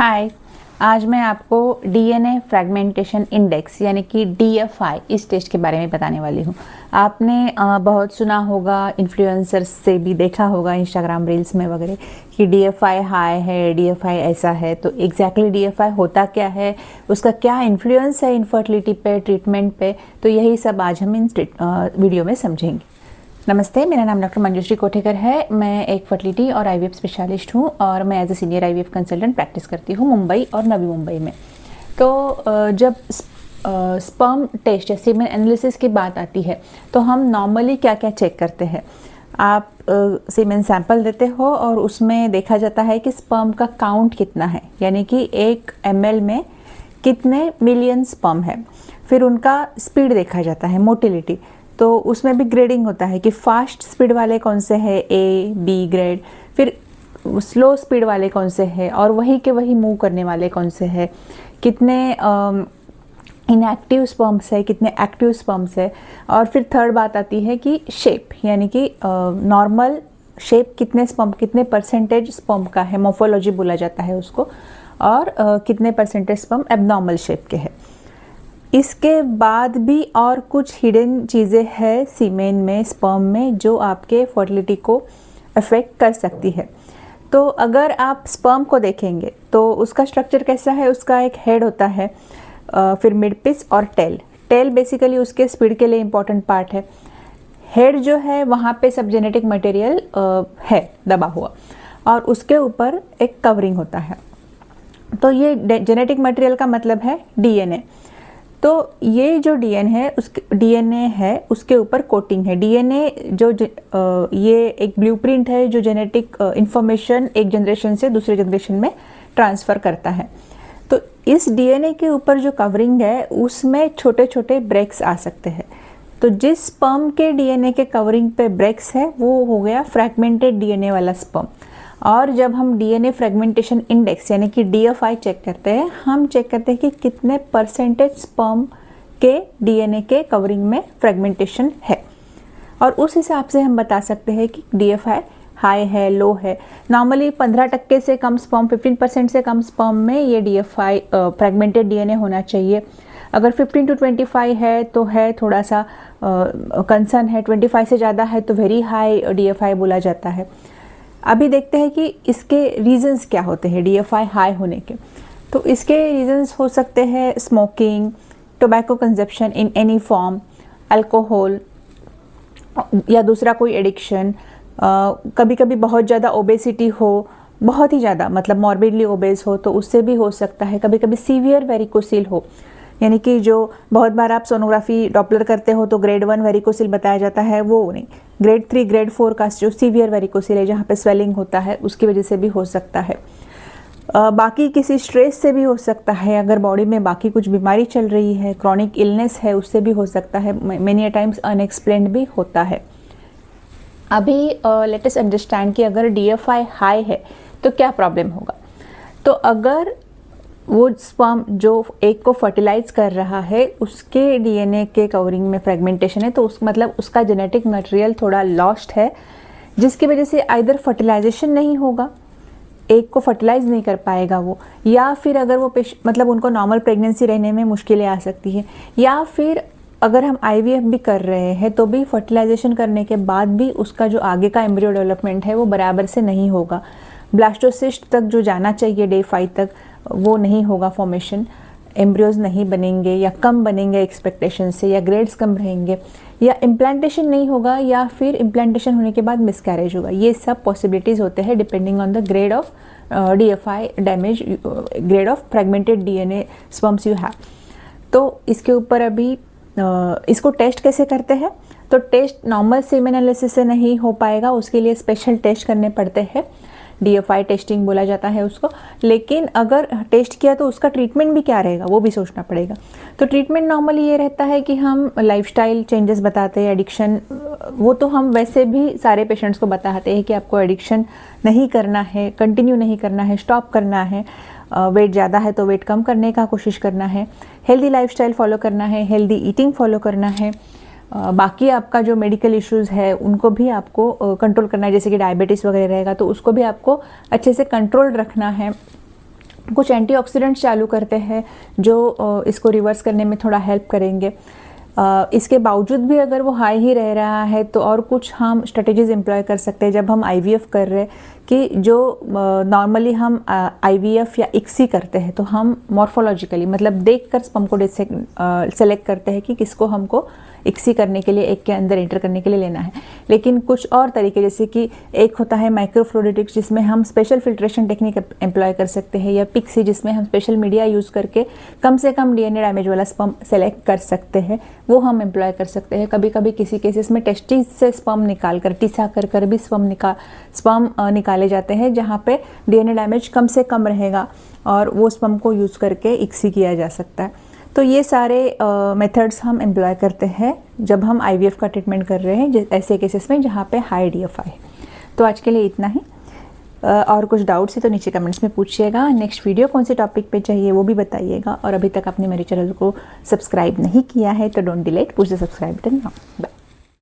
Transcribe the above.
हाय। आज मैं आपको डीएनए फ्रैगमेंटेशन इंडेक्स यानी कि डीएफआई इस टेस्ट के बारे में बताने वाली हूँ। आपने बहुत सुना होगा, इन्फ्लुएंसर्स से भी देखा होगा इंस्टाग्राम रील्स में वगैरह कि डीएफआई हाई है, डीएफआई ऐसा है। तो एग्जैक्टली डीएफआई होता क्या है, उसका क्या इन्फ्लुएंस है इनफर्टिलिटी पे, ट्रीटमेंट पे, तो यही सब आज हम इन वीडियो में समझेंगे। नमस्ते, मेरा नाम डॉक्टर मंजुश्री कोठेकर है। मैं एक फर्टिलिटी और आईवीएफ स्पेशलिस्ट हूँ और मैं as a senior IVF consultant practice करती हूँ मुंबई और नवी मुंबई में। तो जब स्पर्म टेस्ट या सीमेन एनालिसिस की बात आती है तो हम नॉर्मली क्या क्या चेक करते हैं। आप सीमेन सैंपल देते हो और उसमें देखा जाता है कि स्पर्म का काउंट कितना है, यानी कि 1 ml में कितने मिलियन स्पर्म है। फिर उनका स्पीड देखा जाता है, मोटिलिटी। तो उसमें भी ग्रेडिंग होता है कि फास्ट स्पीड वाले कौन से हैं, ए बी ग्रेड, फिर स्लो स्पीड वाले कौन से हैं और वही के वही मूव करने वाले कौन से हैं, कितने इनएक्टिव स्पर्म्स है, कितने एक्टिव स्पर्म्स है। और फिर थर्ड बात आती है कि शेप, यानी कि नॉर्मल शेप कितने स्पर्म, कितने परसेंटेज स्पर्म का है, मोर्फोलॉजी बोला जाता है उसको, और कितने परसेंटेज स्पर्म एबनॉर्मल शेप के हैं। इसके बाद भी और कुछ हिडन चीज़ें हैं सीमेन में, स्पर्म में, जो आपके फर्टिलिटी को अफेक्ट कर सकती है। तो अगर आप स्पर्म को देखेंगे तो उसका स्ट्रक्चर कैसा है, उसका एक हेड होता है, फिर मिड पिस और टेल। टेल बेसिकली उसके स्पीड के लिए इम्पॉर्टेंट पार्ट है। हेड जो है वहाँ पे सब जेनेटिक मटेरियल है दबा हुआ और उसके ऊपर एक कवरिंग होता है। तो ये जेनेटिक मटेरियल का मतलब है डीएनए। तो ये जो डीएनए है उसके ऊपर कोटिंग है। डीएनए जो ये एक ब्लूप्रिंट है जो जेनेटिक इंफॉर्मेशन एक जनरेशन से दूसरे जनरेशन में ट्रांसफ़र करता है। तो इस डीएनए के ऊपर जो कवरिंग है उसमें छोटे छोटे ब्रेक्स आ सकते हैं। तो जिस स्पर्म के डीएनए के कवरिंग पे ब्रेक्स है वो हो गया फ्रैगमेंटेड डीएनए वाला स्पर्म। और जब हम डीएनए फ्रैगमेंटेशन इंडेक्स यानी कि डीएफआई चेक करते हैं, हम चेक करते हैं कि कितने परसेंटेज स्पर्म के डीएनए के कवरिंग में फ्रैगमेंटेशन है, और उस हिसाब से हम बता सकते हैं कि डीएफआई हाई है, लो है। नॉर्मली 15% से कम स्पर्म, 15% से कम स्पर्म में ये डीएफआई फ्रैगमेंटेड डीएनए होना चाहिए। अगर 15 to 25 है तो है थोड़ा सा कंसर्न है, 25 से ज़्यादा है तो वेरी हाई डीएफआई बोला जाता है। अभी देखते हैं कि इसके रीजंस क्या होते हैं डीएफआई हाई होने के। तो इसके रीजंस हो सकते हैं smoking, tobacco consumption in any form, alcohol या दूसरा कोई एडिक्शन, कभी कभी बहुत ज़्यादा ओबेसिटी हो, बहुत ही ज़्यादा मतलब मॉर्बिडली ओबेस हो तो उससे भी हो सकता है। कभी कभी सीवियर वेरिकोसिल हो, यानी कि जो बहुत बार आप सोनोग्राफी डॉपलर करते हो तो ग्रेड 1 वेरिकोसिल बताया जाता है, वो नहीं, ग्रेड 3 ग्रेड 4 का जो सीवियर वेरिकोसिल है जहाँ पे स्वेलिंग होता है उसकी वजह से भी हो सकता है। बाकी किसी स्ट्रेस से भी हो सकता है, अगर बॉडी में बाकी कुछ बीमारी चल रही है, क्रॉनिक इलनेस है, उससे भी हो सकता है। मेनी टाइम्स अनएक्सप्लेन्ड भी होता है। अभी लेट अस अंडरस्टैंड कि अगर डीएफआई हाई है तो क्या प्रॉब्लम होगा। तो अगर वो स्पर्म जो एग को फर्टिलाइज कर रहा है उसके डीएनए के कवरिंग में फ्रेगमेंटेशन है तो उस मतलब उसका जेनेटिक मटेरियल थोड़ा लॉस्ट है, जिसकी वजह से आइदर फर्टिलाइजेशन नहीं होगा, एग को फर्टिलाइज नहीं कर पाएगा वो, या फिर अगर वो मतलब उनको नॉर्मल प्रेगनेंसी रहने में मुश्किलें आ सकती है, या फिर अगर हम आईवीएफ भी कर रहे हैं तो भी फर्टिलाइजेशन करने के बाद भी उसका जो आगे का एम्ब्रियो डेवलपमेंट है वो बराबर से नहीं होगा। ब्लास्टोसिस्ट तक जो जाना चाहिए डे 5 तक वो नहीं होगा फॉर्मेशन, एम्ब्रियोज नहीं बनेंगे या कम बनेंगे एक्सपेक्टेशन से, या ग्रेड्स कम रहेंगे, या इम्प्लांटेशन नहीं होगा, या फिर इम्प्लांटेशन होने के बाद मिसकैरेज होगा। ये सब पॉसिबिलिटीज़ होते हैं depending on the grade of DFI damage, grade of fragmented DNA sperms you have. तो इसके ऊपर अभी इसको टेस्ट कैसे करते हैं। तो टेस्ट नॉर्मल सीमेन एनालिसिस से नहीं हो पाएगा, उसके लिए स्पेशल टेस्ट करने पड़ते हैं, डीएफआई टेस्टिंग बोला जाता है उसको। लेकिन अगर टेस्ट किया तो उसका ट्रीटमेंट भी क्या रहेगा वो भी सोचना पड़ेगा। तो ट्रीटमेंट नॉर्मली ये रहता है कि हम लाइफस्टाइल चेंजेस बताते हैं, एडिक्शन वो तो हम वैसे भी सारे पेशेंट्स को बताते हैं कि आपको एडिक्शन नहीं करना है, कंटिन्यू नहीं करना है, स्टॉप करना है। वेट ज़्यादा है तो वेट कम करने का कोशिश करना है, हेल्दी लाइफस्टाइल फॉलो करना है, हेल्दी ईटिंग फॉलो करना है। बाकी आपका जो मेडिकल इश्यूज़ है उनको भी आपको कंट्रोल करना है, जैसे कि डायबिटीज़ वगैरह रहेगा तो उसको भी आपको अच्छे से कंट्रोल रखना है। कुछ एंटीऑक्सीडेंट्स चालू करते हैं जो इसको रिवर्स करने में थोड़ा हेल्प करेंगे। इसके बावजूद भी अगर वो हाई ही रह रहा है तो और कुछ हम स्ट्रेटेजीज एम्प्लॉय कर सकते हैं जब हम आईवीएफ कर रहे हैं कि जो नॉर्मली हम आईवीएफ या इक्सी करते हैं तो हम मॉर्फोलॉजिकली मतलब देखकर स्पर्म को सेलेक्ट करते हैं कि किसको हमको इक्सी करने के लिए, एग के अंदर एंटर करने के लिए लेना है। लेकिन कुछ और तरीके जैसे कि एक होता है माइक्रोफ्लूइडिक्स जिसमें हम स्पेशल फिल्ट्रेशन टेक्निक एम्प्लॉय कर सकते हैं, या पिक्सी जिसमें हम स्पेशल मीडिया यूज़ करके कम से कम डीएनए डैमेज वाला स्पर्म सेलेक्ट कर सकते हैं, वो हम एम्प्लॉय कर सकते हैं। कभी कभी किसी केसेस में टेस्टिस से स्पर्म निकाल कर टीसा कर भी स्पर्म निकाले जाते हैं जहाँ पे डीएनए डैमेज कम से कम रहेगा और वो स्पर्म को यूज़ करके इक्सी किया जा सकता है। तो ये सारे मेथड्स हम एम्प्लॉय करते हैं जब हम आईवीएफ का ट्रीटमेंट कर रहे हैं ऐसे केसेस में जहाँ पे हाई डीएफआई। तो आज के लिए इतना ही। और कुछ डाउट्स है तो नीचे कमेंट्स में पूछिएगा। नेक्स्ट वीडियो कौन से टॉपिक पे चाहिए वो भी बताइएगा। और अभी तक आपने मेरे चैनल को सब्सक्राइब नहीं किया है तो don't delete, push the subscribe button now. Bye.